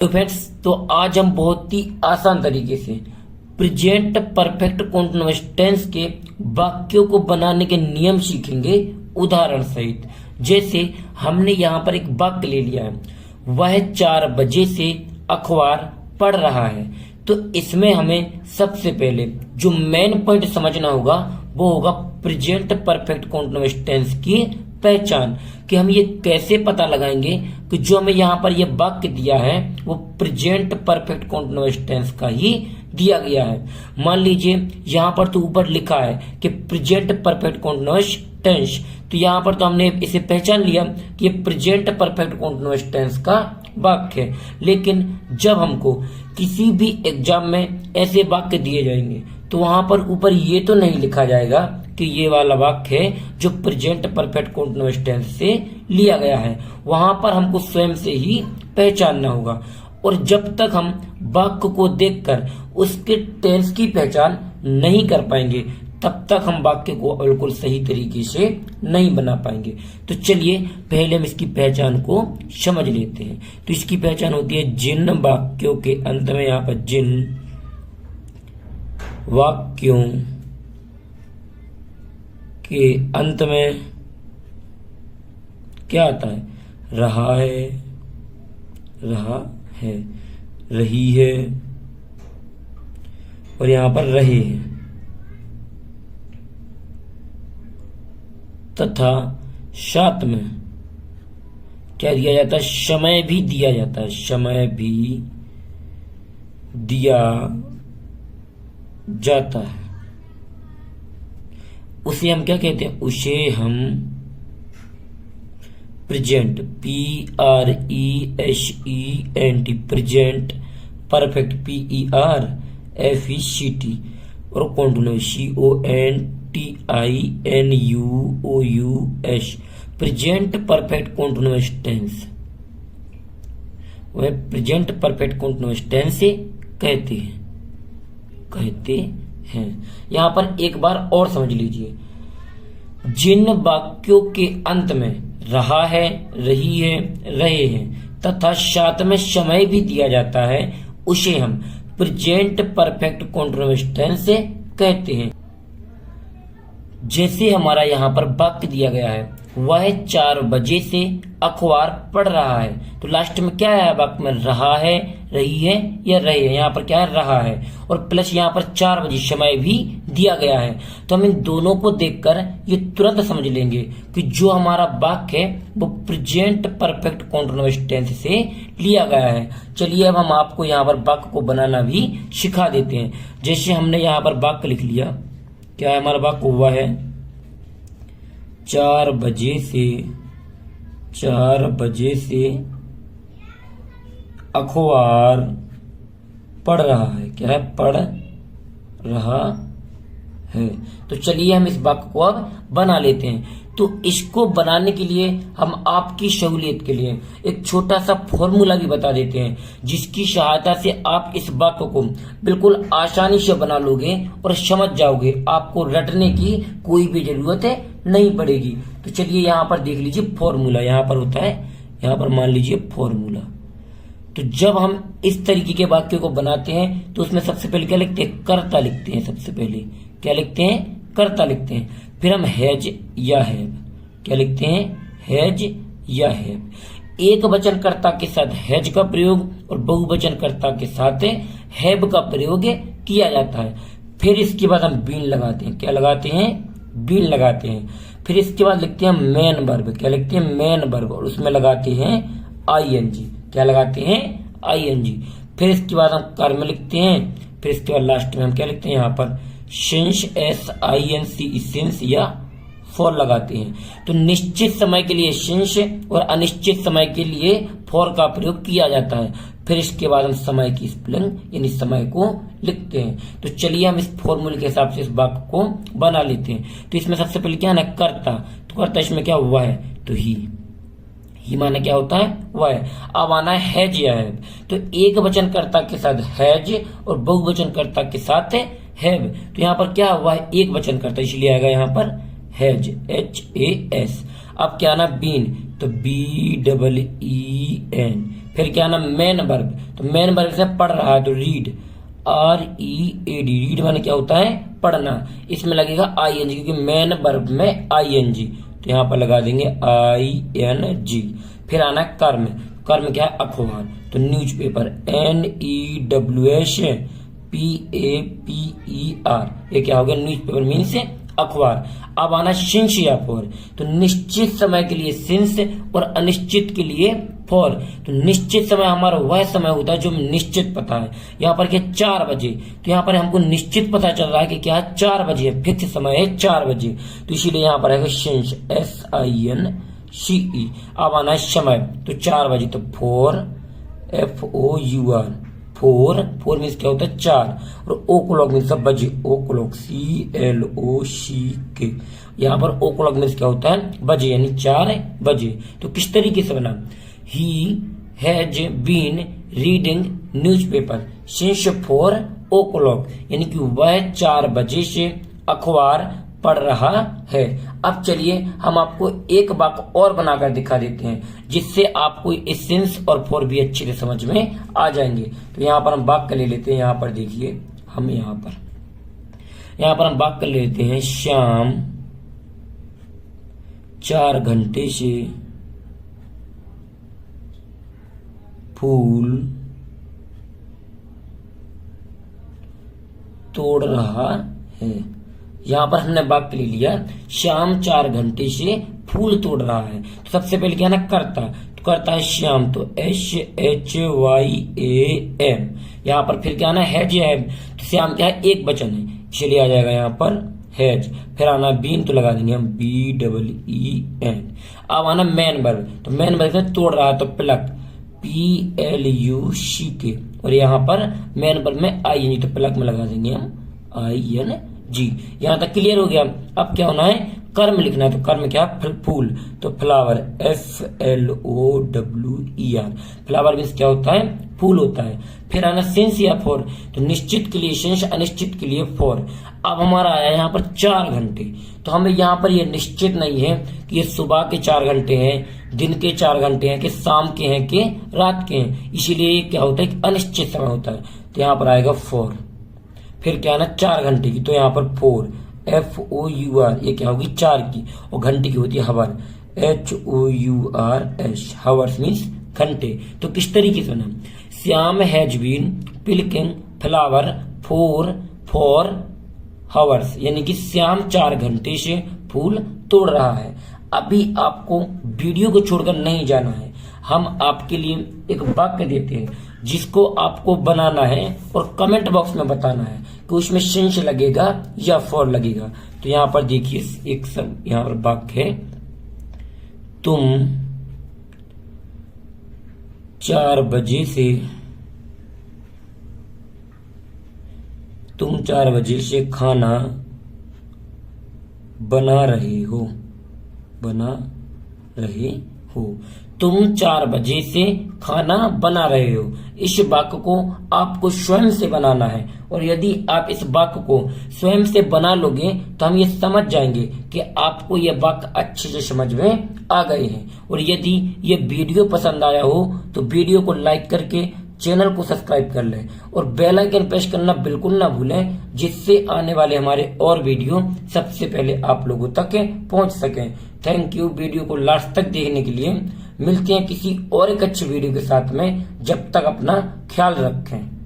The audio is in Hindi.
तो फ्रेंड्स, तो आज हम बहुत ही आसान तरीके से प्रेजेंट परफेक्ट कंटीन्यूअस टेंस के वाक्यों को बनाने के नियम सीखेंगे उदाहरण सहित। जैसे हमने यहाँ पर एक वाक्य ले लिया है, वह 4 बजे से अखबार पढ़ रहा है। तो इसमें हमें सबसे पहले जो मेन पॉइंट समझना होगा वो होगा प्रेजेंट परफेक्ट कंटीन्यूअस टेंस की पहचान, कि हम ये कैसे पता लगाएंगे कि जो हमें यहाँ पर ये वाक्य दिया है वो प्रेजेंट परफेक्ट कंटीन्यूअस टेंस का ही दिया गया है। मान लीजिए यहाँ पर तो ऊपर लिखा है कि प्रेजेंट परफेक्ट कंटीन्यूअस टेंस, तो यहाँ पर तो हमने इसे पहचान लिया कि ये प्रेजेंट परफेक्ट कंटीन्यूअस टेंस का वाक्य है। लेकिन जब हमको किसी भी एग्जाम में ऐसे वाक्य दिए जाएंगे तो वहां पर ऊपर ये तो नहीं लिखा जाएगा कि ये वाला वाक्य है जो प्रेजेंट परफेक्ट कंटीन्यूअस टेंस से लिया गया है। वहां पर हमको स्वयं से ही पहचानना होगा, और जब तक हम वाक्य को देखकर उसके टेंस की पहचान नहीं कर पाएंगे तब तक हम वाक्य को बिल्कुल सही तरीके से नहीं बना पाएंगे। तो चलिए पहले हम इसकी पहचान को समझ लेते हैं। तो इसकी पहचान होती है जिन वाक्यों के अंत में, यहाँ पर जिन वाक्यों के अंत में क्या आता है, रहा है, रहा है, रही है, और यहां पर रहे हैं, तथा साथ में क्या दिया जाता है, समय भी दिया जाता है, समय भी दिया जाता है। उसे हम क्या कहते हैं, उसे हम present PRESENT present perfect PERFECT और continuous CONTINUOUS present perfect continuous tense, वह प्रेजेंट परफेक्ट कंटीन्यूअस टेंस से कहते हैं। यहां पर एक बार और समझ लीजिए, जिन वाक्यों के अंत में रहा है, रही है, रहे हैं तथा साथ में समय भी दिया जाता है उसे हम प्रेजेंट परफेक्ट कंटीन्यूअस टेंस से कहते हैं। जैसे हमारा यहाँ पर वाक्य दिया गया है, वह 4 बजे से अखबार पढ़ रहा है, तो लास्ट में क्या है वाक्य में, रहा है, रही है या रहे है। यहाँ पर क्या है, रहा है, और प्लस यहाँ पर 4 बजे समय भी दिया गया है। तो हम इन दोनों को देखकर ये तुरंत समझ लेंगे कि जो हमारा वाक्य है वो प्रेजेंट परफेक्ट कंटीन्यूअस टेंस से लिया गया है। चलिए अब हम आपको यहाँ पर वाक्य को बनाना भी सिखा देते हैं। जैसे हमने यहाँ पर वाक्य लिख लिया, क्या है हमारा वाक्य, हुआ है 4 बजे से अखबार पढ़ रहा है, क्या है, पढ़ रहा है। तो चलिए हम इस वाक्य को अब बना लेते हैं। तो इसको बनाने के लिए हम आपकी सहूलियत के लिए एक छोटा सा फॉर्मूला भी बता देते हैं, जिसकी सहायता से आप इस वाक्य को बिल्कुल आसानी से बना लोगे और समझ जाओगे। आपको रटने की कोई भी जरूरत नहीं पड़ेगी। तो चलिए यहाँ पर देख लीजिए फॉर्मूला, यहाँ पर होता है, यहाँ पर मान लीजिए फॉर्मूला। तो जब हम इस तरीके के वाक्य को बनाते हैं तो उसमें सबसे पहले क्या लिखते हैं, कर्ता लिखते हैं। सबसे पहले क्या लिखते हैं, कर्ता लिखते हैं। फिर हम हैज या हैव, क्या लिखते हैं, हैज या हैव। एक वचनकर्ता के साथ हैज का प्रयोग और बहुवचनकर्ता के साथ हैव का प्रयोग किया जाता है। फिर इसके बाद हम बीन लगाते हैं, क्या लगाते हैं, बीन लगाते हैं। फिर इसके बाद लिखते हैं मेन वर्ब, क्या लिखते हैं, मेन वर्ब, और उसमें लगाते हैं ING, क्या लगाते हैं, ING। फिर इसके बाद हम कर्म लिखते हैं। फिर इसके बाद लास्ट में हम क्या लिखते हैं, यहाँ पर सिंस SINC सिंस या फॉर लगाते हैं। तो निश्चित समय के लिए सिंस और अनिश्चित समय के लिए फॉर का प्रयोग किया जाता है। फिर इसके बाद हम समय की स्पेलिंग यानी समय को लिखते हैं। तो चलिए हम इस फॉर्मूले के हिसाब से इस वाक्य को बना लेते हैं। तो इसमें सबसे पहले क्या है ना, कर्ता। तो कर्ता इसमें क्या हुआ है, तो ही माना क्या होता है, वह है। अब आना है हैज या हैव। तो एक वचनकर्ता के साथ हैज और बहुवचनकर्ता के साथ हैव। तो यहाँ पर क्या हुआ है, एक वचनकर्ता, इसलिए आएगा यहाँ पर हैज, HAS। अब क्या आना, बीन, तो BEEN। फिर क्या ना मेन वर्ब, तो मेन वर्ब से पढ़ रहा है तो रीड, READ, रीड माने क्या होता है पढ़ना, इसमें लगेगा ING क्योंकि मेन वर्ब में ING, तो यहाँ पर लगा देंगे ING। फिर आना कर्म, कर्म क्या है अखबार, तो न्यूज़पेपर NEWSPAPER, ये क्या हो गया न्यूज़पेपर मीन्स अखबार। अब आना सिंस या फॉर, तो निश्चित समय के लिए सिंस और अनिश्चित के लिए फॉर। तो निश्चित समय हमारा वह समय होता है जो निश्चित पता है, यहाँ पर क्या 4 बजे, तो यहाँ पर हमको निश्चित पता चल रहा है कि क्या 4 बजे है, फिक्स समय है 4 बजे, तो इसीलिए यहाँ पर आएगा सिंस SINCE। अब आना है समय, तो 4 बजे, तो फोर FOUR, फोर मीन्स क्या होता है 4, और ओ क्लॉक मीन्स बजे, ओ क्लॉक CLOCK, यहाँ पर ओ क्लॉक मीन्स क्या होता है बजे, यानी 4 बजे। तो किस तरीके से बना, he has been reading newspaper since 4 o'clock, यानी कि वह 4 बजे से अखबार पढ़ रहा है। अब चलिए हम आपको एक वाक्य और बनाकर दिखा देते हैं जिससे आपको इस सिंस और फॉर भी अच्छे से समझ में आ जाएंगे। तो यहाँ पर हम वाक्य ले लेते हैं, यहाँ पर देखिए हम यहाँ पर हम वाक्य ले लेते हैं, शाम 4 घंटे से फूल तोड़ रहा है। यहाँ पर हमने वाक्य ले लिया, शाम 4 घंटे से फूल तोड़ रहा है। तो सबसे पहले क्या ना करता, तो करता है श्याम, तो SHYAM। यहाँ पर फिर क्या ना हैज है, तो श्याम क्या है एक वचन है, इसलिए आ जाएगा यहाँ पर हैज। फिर आना बीन, तो लगा देंगे हम BEEN। अब आना मैन वर्ब, तो मैन वर्ब से तोड़ रहा है तो प्लक, PLUCK, और यहाँ पर मैन वर्ब में ING, तो प्लक में लगा देंगे हम ING। यहाँ तक क्लियर हो गया। अब क्या होना है कर्म लिखना है, तो कर्म क्या फूल, तो फ्लावर FLOWER, फ्लावर मीन्स क्या होता है फूल होता है। फिर आना सिंस या फॉर, तो निश्चित के लिए सिंस, अनिश्चित के लिए फॉर। अब हमारा आया यहाँ पर 4 घंटे, तो हमें यहाँ पर ये निश्चित नहीं है कि ये सुबह के 4 घंटे हैं, दिन के 4 घंटे हैं, कि शाम के हैं, कि रात के हैं, इसीलिए क्या होता है कि अनिश्चित समय होता है, तो यहाँ पर आएगा फॉर। फिर क्या ना 4 घंटे की, तो यहाँ पर 4 FOUR, ये क्या होगी 4 की, और घंटे की होती है हवर, HOURS, हावर्स मीन्स घंटे। तो किस तरीके से ना, Shyam has been plucking flower for hours, यानी कि श्याम 4 घंटे से फूल तोड़ रहा है। अभी आपको वीडियो को छोड़कर नहीं जाना है, हम आपके लिए एक वाक्य देते हैं जिसको आपको बनाना है और कमेंट बॉक्स में बताना है कि उसमें सिंस लगेगा या फॉर लगेगा। तो यहाँ पर देखिए एक सब यहाँ पर वाक्य है, तुम 4 बजे से खाना बना रहे हो, तुम 4 बजे से खाना बना रहे हो। इस वाक्य को आपको स्वयं से बनाना है, और यदि आप इस वाक्य को स्वयं से बना लोगे तो हम ये समझ जाएंगे कि आपको ये वाक्य अच्छे से समझ में आ गए हैं। और यदि ये वीडियो पसंद आया हो तो वीडियो को लाइक करके चैनल को सब्सक्राइब कर लें, और बेल आइकन प्रेस करना बिल्कुल ना भूलें, जिससे आने वाले हमारे और वीडियो सबसे पहले आप लोगों तक पहुंच सकें। थैंक यू वीडियो को लास्ट तक देखने के लिए। मिलते हैं किसी और एक अच्छी वीडियो के साथ में, जब तक अपना ख्याल रखें।